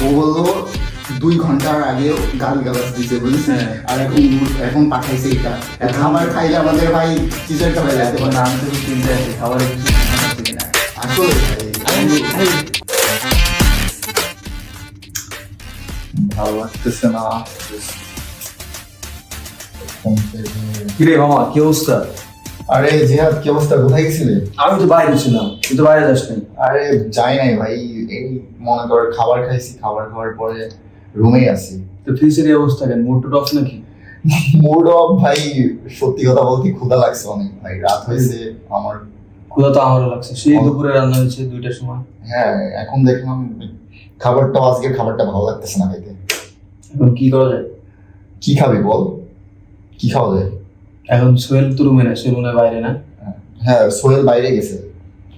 ও বললো 2 ঘন্টার আগেও গালিগালাজ দিছে বুঝছিস, আর এখন পাঠাইছে এটা খাবার খাইলে আমাদের ভাই টিচারটা হয়ে যেতে পারে। আমি তো চিন্তা আছে খাবারের কিছু সমস্যা আছে কিনা। আসলে ভালো লাগতেছে না। কিরে মামা কি অবস্থা? আরে জিহাদ কি অবস্থা, কোথায় গেছিলে? আমি তো বাইরে ছিলাম, তুই তো বাইরে যাস নাই। আরে যাই নাই ভাই, এই মনে কর খাবার খাইছি, খাবার খাওয়ার পরে রুমেই আছি। তো ফ্রিজের এই অবস্থা কেন, মুড টুড অফ নাকি? মুড অফ ভাই, সত্যি কথা বলতে ক্ষুধা লাগছে অনেক ভাই, রাত হয়েছে আমার। ক্ষুধা তো আমারও লাগছে, সেই দুপুরে রান্না হয়েছে 2টার সময়। হ্যাঁ এখন দেখলাম খাবারটা, আজকের খাবারটা ভালো লাগতেছে না খাইতে। এখন কি করা যায়? কি খাবি বল, কি খাওয়া যায়? এখন সোহেল তো রুমে না, সোহেল মনে হয় বাইরে না? হ্যাঁ সোহেল বাইরে গেছে।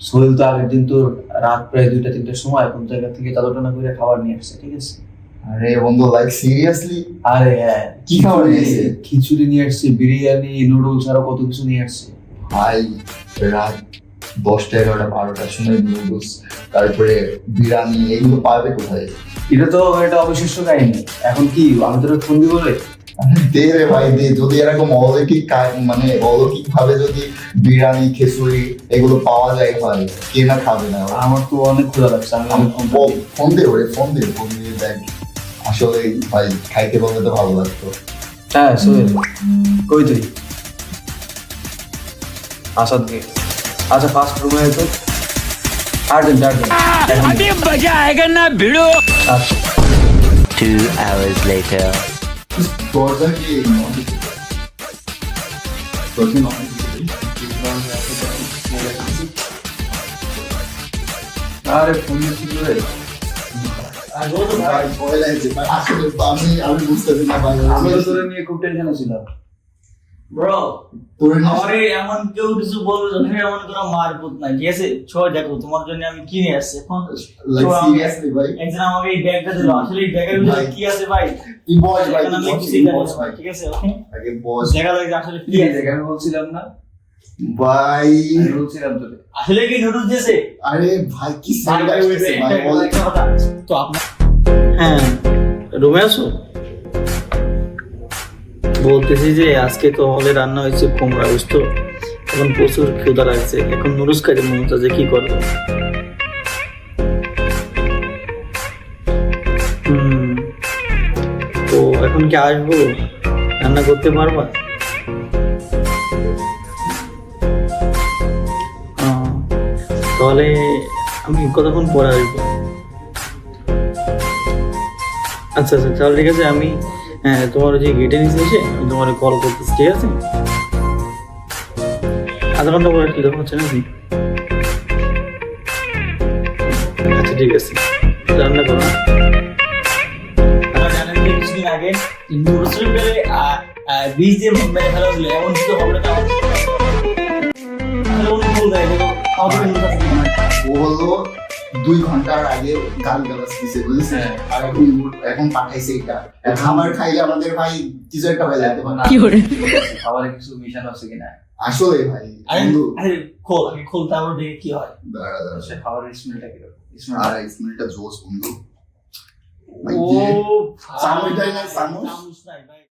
সোহেল তো আগের দিন তো রাত প্রায় 2টা-3টার সময় এখন জায়গা থেকে টানা করে খাবার নিয়ে আসছে, ঠিক আছে? আরে বন্ধু লাইক সিরিয়াসলি? আরে হ্যাঁ, কি খাবার নিয়ে আসছে? খিচুড়ি নিয়ে আসছে, বিরিয়ানি, নুডলস, আরো কত কিছু নিয়ে আসছে ভাই। রাত 10টা 11টা 12টার সময় নুডলস, তারপরে বিরিয়ানি, এগুলো পাবে কোথায়? এটা তো একটা অবিশ্বাস্য কাহিনী। এখন কি আমি তোর ফোন দিব রে? দে রে ভাই দে, যদি এরকম অলৌকিক মানে অলৌকিক ভাবে যদি বিরিয়ানি খিচুড়ি এগুলো পাওয়া যায় ভাই, কে না খাবে না? আমার তো অনেক ক্ষুধা লাগছে, আমি ফোন দে ওরে, ফোন দিয়ে দেখ। আসলে ভাই খাইতে বললে তো ভালো লাগতো। হ্যাঁ সোহেল, কই তুই? আসাদ গেট। আচ্ছা ফার্স্ট রুমে তো আর্জেন্ট अभी मजा आएगा ना भिड़ो। আচ্ছা 2 hours later. দরজা কি আরে ফোন দিচ্ছি রে। ভাই ভয় লাগছে ভাই, আসলে আমি বুঝতেছি না ভাই। আমি তো তোরে নিয়ে খুব টেনশনে ছিলাম। ব্রো তোর আমারে এমন কেউ কিছু বলবে যখন এমন কোনো মারপুত নাই, ঠিক আছে? ছয় দেখো তোমার জন্য আমি কিনে আসছি এখন। লাইক সিরিয়াসলি ভাই, একজন আমাকে এই ব্যাগটা দিল, আসলে এই ব্যাগের ভিতরে কি আছে ভাই? তুই বল ভাই, এখন আমি তুই কিছুই জানি বল না, ভাই। ঠিক আছে? ওকে আগে বস দেখা যাক যে আসলে কি কি আছে। আছে আমি বলছিলাম না? ভাই। আমি বলছিলাম তোরে। আসলে কি নুডলস দিয়েছে? আরে ভাই কি ভাই, সাইড ভাই, আসছে wait, ভাই, wait, বল। একটা কথা। তো আপনার হ্যাঁ রুমে আসো। বলতেছি যে আজকে তো হলে রান্না হয়েছে কুমড়া গোস্ত, এখন প্রচুর ক্ষুধা লাগছে, এখন নুডলস খাইতে মন চাচ্ছে, কি করবো? তো এখন কি আসবো, রান্না করতে পারবা? তাহলে আমি কতক্ষণ পরে আসবো? আচ্ছা আচ্ছা তাহলে ঠিক আছে, আমি তোমার যে গেটে নিচে এসে আমি তোমার কল করতেছি, ঠিক আছে? আধা ঘন্টা পরে কি দেখা হচ্ছে নাকি? আচ্ছা ঠিক আছে, রান্না করো। কিছুদিন আগে বীজ দিয়ে মেরে ফেলা হলো, এমন কিছু হবে না। ও বললো 2 ঘন্টার আগে গালিগালাজ দিছে বুঝছিস, আর এখন পাঠাইছে এটা খাবার খাইলে আমাদের ভাই টিচারটা হয়ে যেতে পারে। খাবারে কিছু মিশানো আছে কিনা? আসলে ভাই খোল তারপর দেখে কি হয়। দাঁড়া দাঁড়া, আচ্ছা খাবারের স্মেলটা কিরকম? আর স্মেলটা জোস বন্ধু। ও চামচটাই না, চামচ চামচ নাই ভাই।